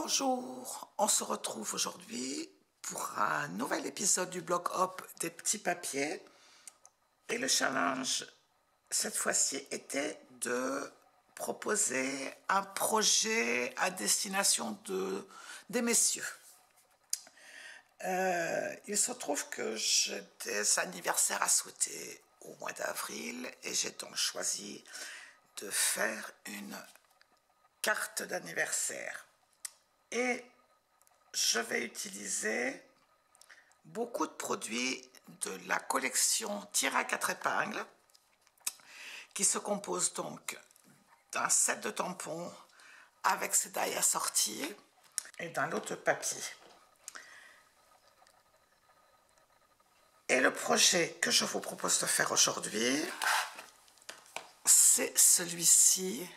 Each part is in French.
Bonjour, on se retrouve aujourd'hui pour un nouvel épisode du blog Hop des petits papiers. Et le challenge, cette fois-ci, était de proposer un projet à destination des messieurs. Il se trouve que j'ai des anniversaires à souhaiter au mois d'avril et j'ai donc choisi de faire une carte d'anniversaire. Et je vais utiliser beaucoup de produits de la collection Tir à 4 épingles, qui se compose donc d'un set de tampons avec ses dailles assorties et d'un lot de papier. Et le projet que je vous propose de faire aujourd'hui, c'est celui-ci.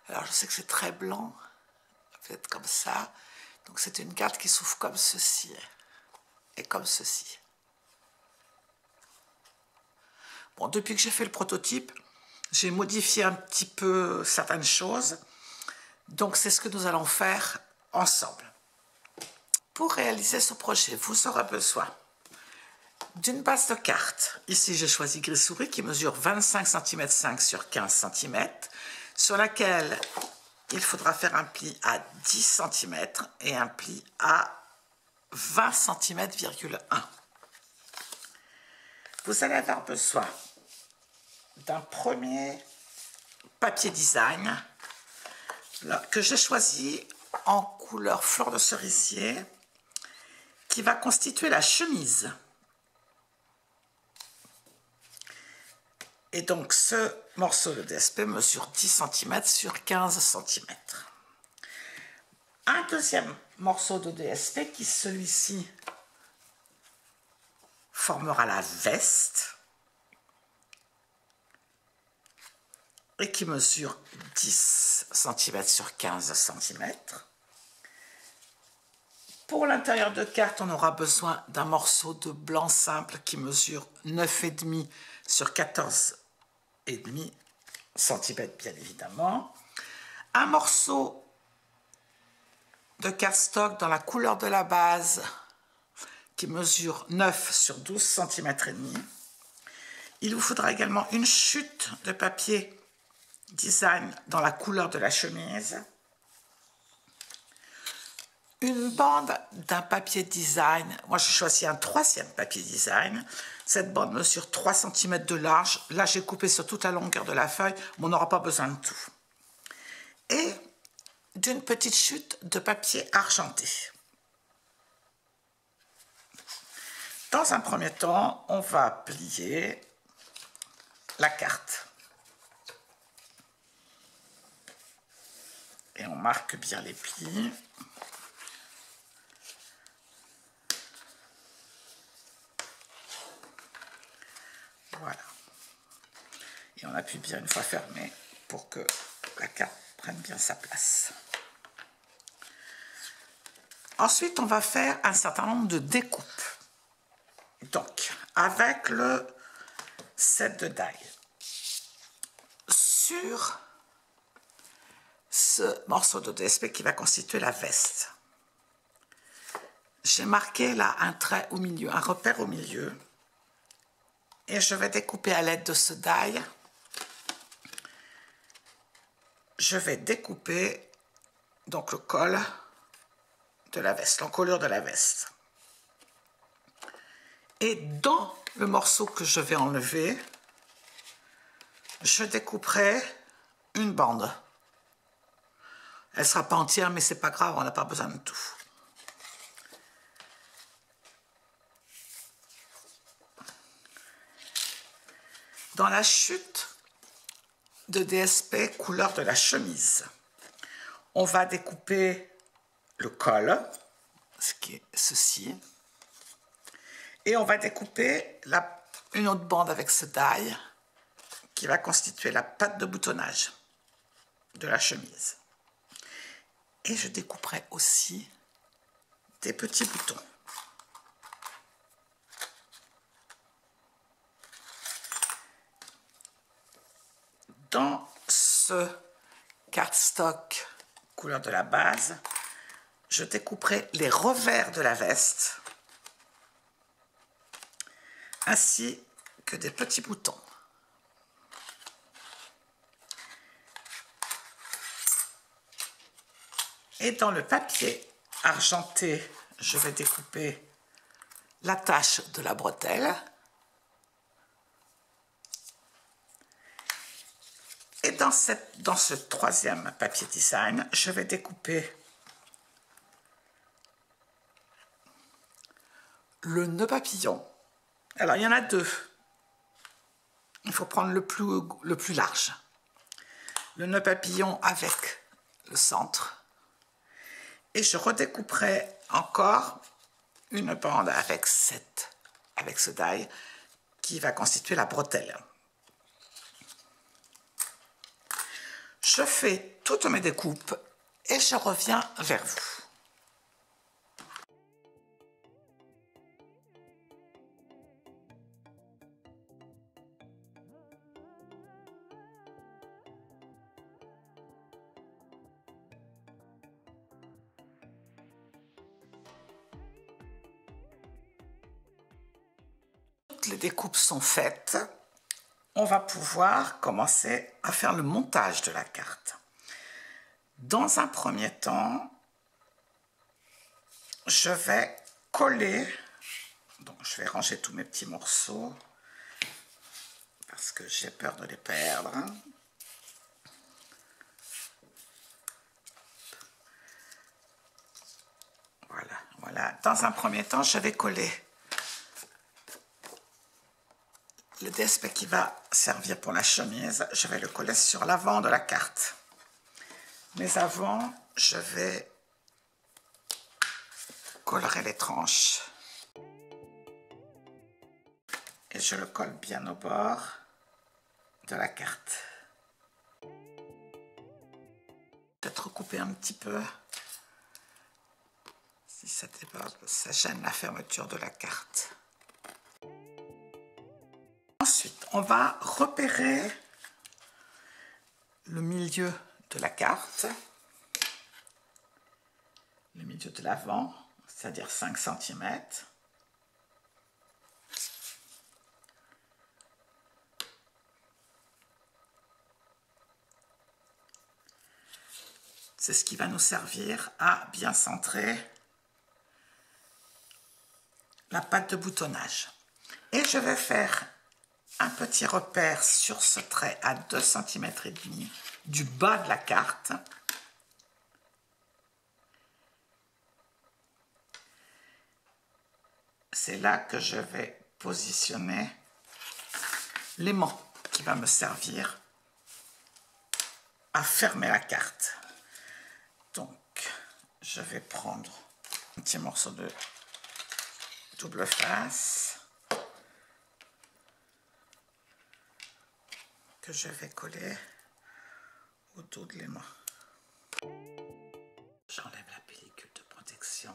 Alors je sais que c'est très blanc, peut-être comme ça. Donc c'est une carte qui s'ouvre comme ceci et comme ceci. Bon, depuis que j'ai fait le prototype, j'ai modifié un petit peu certaines choses. Donc c'est ce que nous allons faire ensemble. Pour réaliser ce projet, vous aurez besoin d'une base de carte. Ici, j'ai choisi gris souris qui mesure 25 cm 5 sur 15 cm, sur laquelle il faudra faire un pli à 10 cm et un pli à 20 cm,1. Vous allez avoir besoin d'un premier papier design que j'ai choisi en couleur fleur de cerisier, qui va constituer la chemise. Et donc ce morceau de DSP mesure 10 cm sur 15 cm. Un deuxième morceau de DSP qui, celui-ci, formera la veste et qui mesure 10 cm sur 15 cm. Pour l'intérieur de carte, on aura besoin d'un morceau de blanc simple qui mesure 9,5 sur 14,5 cm, bien évidemment. Un morceau de cardstock dans la couleur de la base qui mesure 9 sur 12 cm et demi. Il vous faudra également une chute de papier design dans la couleur de la chemise. Une bande d'un papier design. Moi, j'ai choisi un troisième papier design. Cette bande mesure 3 cm de large. Là, j'ai coupé sur toute la longueur de la feuille, mais on n'aura pas besoin de tout. Et d'une petite chute de papier argenté. Dans un premier temps, on va plier la carte. Et on marque bien les plis. Voilà. Et on appuie bien une fois fermé pour que la carte prenne bien sa place. Ensuite, on va faire un certain nombre de découpes. Donc, avec le set de die, sur ce morceau de DSP qui va constituer la veste, j'ai marqué là un trait au milieu, un repère au milieu, et je vais découper à l'aide de ce die. Je vais découper donc le col de la veste, l'encolure de la veste. Et dans le morceau que je vais enlever, je découperai une bande. Elle ne sera pas entière, mais ce n'est pas grave, on n'a pas besoin de tout. Dans la chute de DSP couleur de la chemise, on va découper le col, ce qui est ceci, et on va découper une autre bande avec ce die qui va constituer la patte de boutonnage de la chemise. Et je découperai aussi des petits boutons. Dans ce cardstock couleur de la base, je découperai les revers de la veste, ainsi que des petits boutons. Et dans le papier argenté, je vais découper l'attache de la bretelle. Et dans ce troisième papier design, je vais découper le nœud papillon. Alors, il y en a deux. Il faut prendre le plus large. Le nœud papillon avec le centre. Et je redécouperai encore une bande avec ce die qui va constituer la bretelle. Je fais toutes mes découpes et je reviens vers vous. Toutes les découpes sont faites. On va pouvoir commencer à faire le montage de la carte. Dans un premier temps, je vais coller, donc je vais ranger tous mes petits morceaux parce que j'ai peur de les perdre. Voilà. Dans un premier temps, je vais coller le DSP qui va servir pour la chemise, je vais le coller sur l'avant de la carte. Mais avant, je vais colorer les tranches. Et je le colle bien au bord de la carte. Peut-être recouper un petit peu. Si ça déborde, ça gêne la fermeture de la carte. Ensuite, on va repérer le milieu de la carte, le milieu de l'avant, c'est-à-dire 5 cm. C'est ce qui va nous servir à bien centrer la patte de boutonnage. Et je vais faire un petit repère sur ce trait à 2,5 cm du bas de la carte. C'est là que je vais positionner l'aimant qui va me servir à fermer la carte. Donc, je vais prendre un petit morceau de double face que je vais coller au dos de l'aimant. J'enlève la pellicule de protection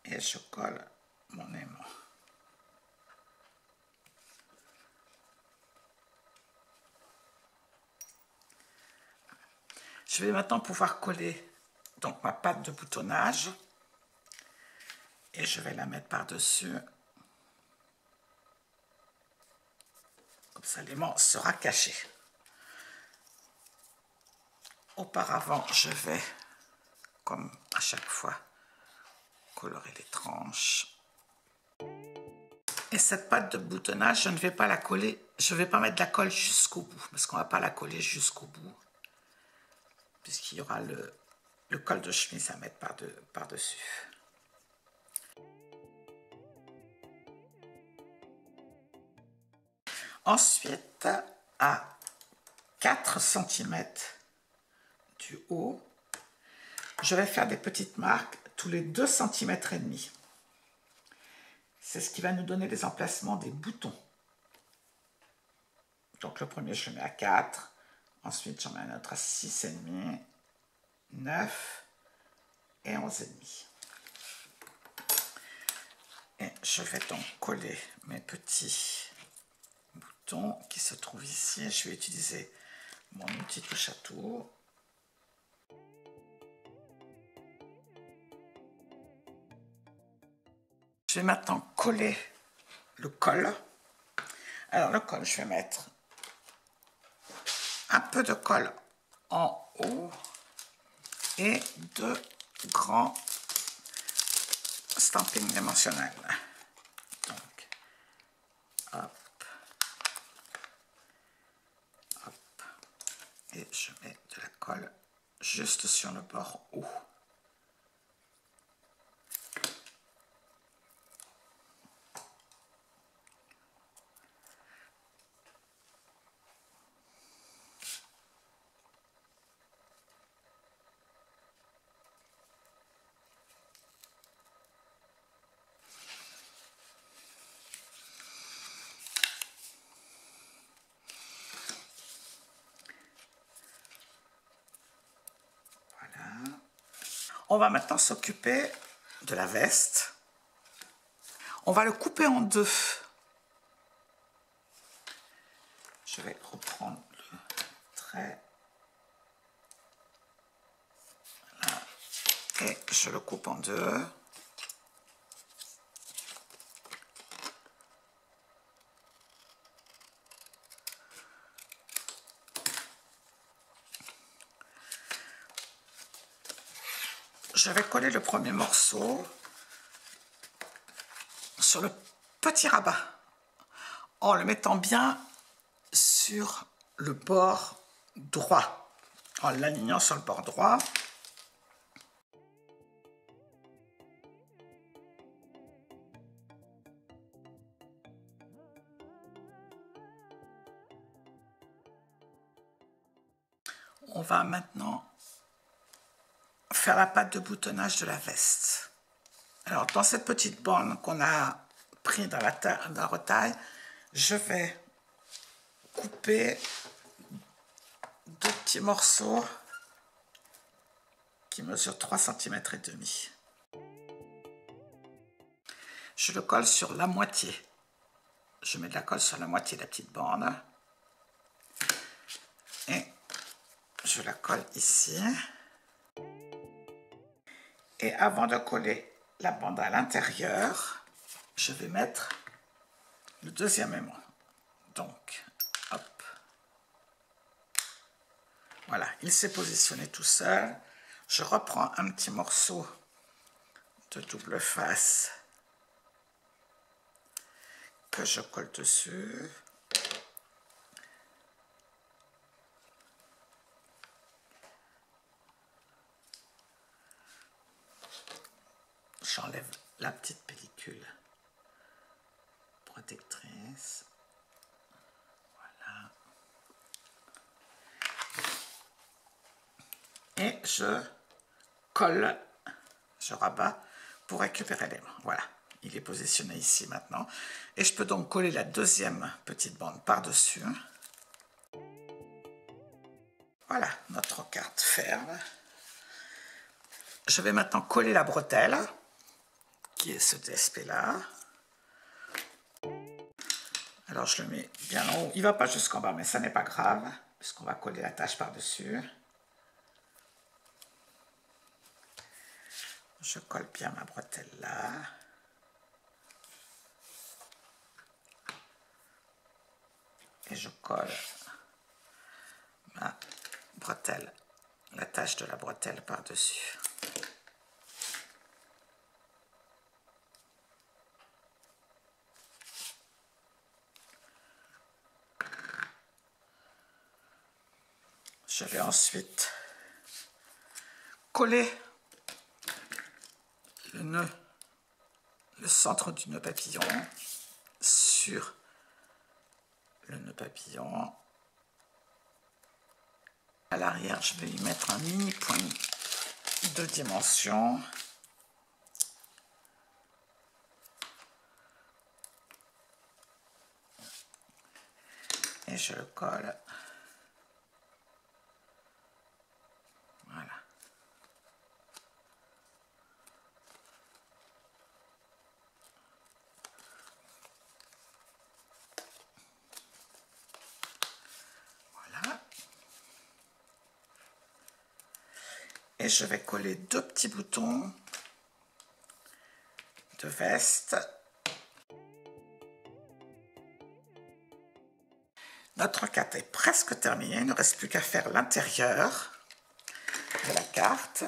et je colle mon aimant. Je vais maintenant pouvoir coller donc ma patte de boutonnage et je vais la mettre par-dessus. Comme ça, l'aimant sera caché. Auparavant, je vais, comme à chaque fois, colorer les tranches. Et cette patte de boutonnage, je ne vais pas la coller, je ne vais pas mettre de la colle jusqu'au bout, parce qu'on ne va pas la coller jusqu'au bout, puisqu'il y aura le col de chemise à mettre par-dessus. Ensuite, à 4 cm du haut, je vais faire des petites marques tous les 2,5 cm. C'est ce qui va nous donner les emplacements des boutons. Donc le premier, je le mets à 4. Ensuite, j'en mets un autre à 6,5, 9 et 11,5. Et je vais donc coller mes petits boutons qui se trouvent ici. Je vais utiliser mon outil touche à tout. Je vais maintenant coller le col. Alors le col, je vais mettre un peu de colle en haut et 2 grands stampings dimensionnels. Donc, hop, hop, et je mets de la colle juste sur le bord haut. On va maintenant s'occuper de la veste. On va le couper en deux. Je vais reprendre le trait. Voilà. Et je le coupe en deux. Je vais coller le premier morceau sur le petit rabat en le mettant bien sur le bord droit, en l'alignant sur le bord droit. On va maintenant faire la patte de boutonnage de la veste. Alors, dans cette petite bande qu'on a pris dans la retaille, je vais couper 2 petits morceaux qui mesurent 3,5 cm. Je le colle sur la moitié. Je mets de la colle sur la moitié de la petite bande. Et je la colle ici. Et avant de coller la bande à l'intérieur, je vais mettre le deuxième aimant. Donc, hop. Voilà, il s'est positionné tout seul. Je reprends un petit morceau de double face que je colle dessus. J'enlève la petite pellicule protectrice. Voilà. Et je colle, je rabats pour récupérer l'aimant. Voilà, il est positionné ici maintenant. Et je peux donc coller la deuxième petite bande par-dessus. Voilà, notre carte ferme. Je vais maintenant coller la bretelle, qui est ce DSP là. Alors je le mets bien en haut. Il ne va pas jusqu'en bas, mais ça n'est pas grave, puisqu'on va coller la tâche par-dessus. Je colle bien ma bretelle là. Et je colle ma bretelle, la tâche de la bretelle par-dessus. Je vais ensuite coller le nœud, le centre du nœud papillon sur le nœud papillon. À l'arrière, je vais y mettre un mini point de dimension. Et je le colle. Voilà. Voilà. Et je vais coller 2 petits boutons de veste. Notre carte est presque terminée, il ne reste plus qu'à faire l'intérieur de la carte.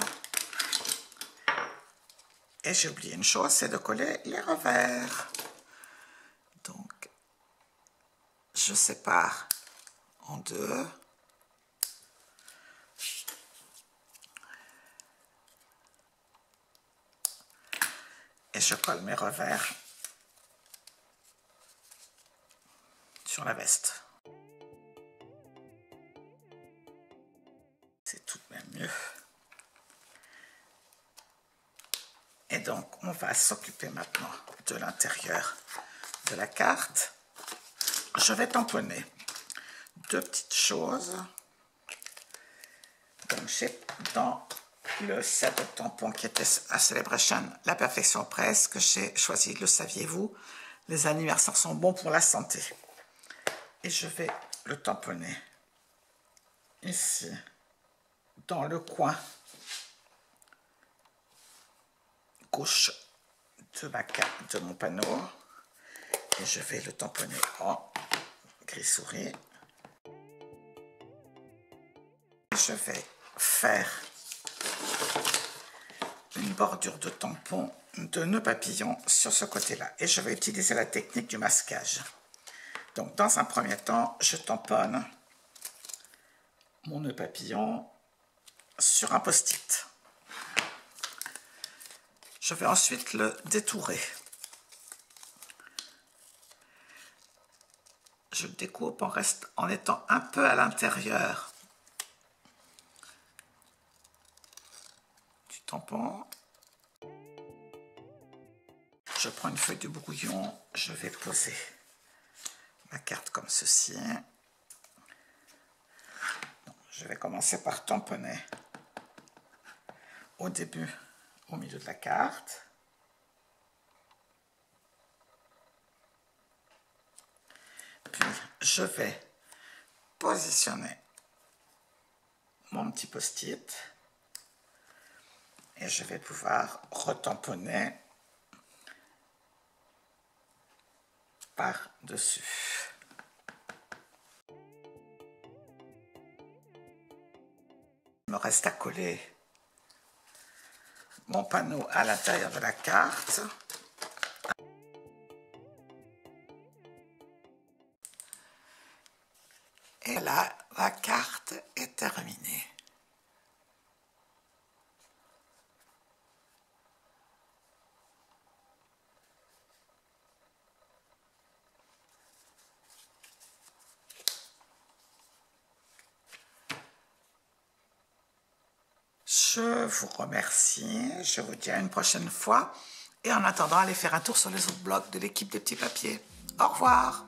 Et j'ai oublié une chose, c'est de coller les revers. Donc, je sépare en deux. Et je colle mes revers sur la veste. C'est tout de même mieux. Et donc, on va s'occuper maintenant de l'intérieur de la carte. Je vais tamponner deux petites choses. Donc, j'ai dans le set de tampons qui était à Celebration, la perfection presse, que j'ai choisi, le saviez-vous, les anniversaires sont bons pour la santé. Et je vais le tamponner ici, dans le coin gauche de mon panneau. Et je vais le tamponner en gris souris. Je vais faire une bordure de tampon de nœud papillon sur ce côté-là. Et je vais utiliser la technique du masquage. Donc, dans un premier temps, je tamponne mon nœud papillon sur un post-it. Je vais ensuite le détourer. Je le découpe en étant un peu à l'intérieur du tampon. Je prends une feuille de brouillon, je vais poser ma carte comme ceci. Donc, je vais commencer par tamponner au début, au milieu de la carte. Puis, je vais positionner mon petit post-it et je vais pouvoir retamponner par-dessus. Il me reste à coller mon panneau à l'intérieur de la carte. Et là, la carte est terminée. Je vous remercie, je vous dis à une prochaine fois et en attendant, allez faire un tour sur les autres blogs de l'équipe des petits papiers. Au revoir!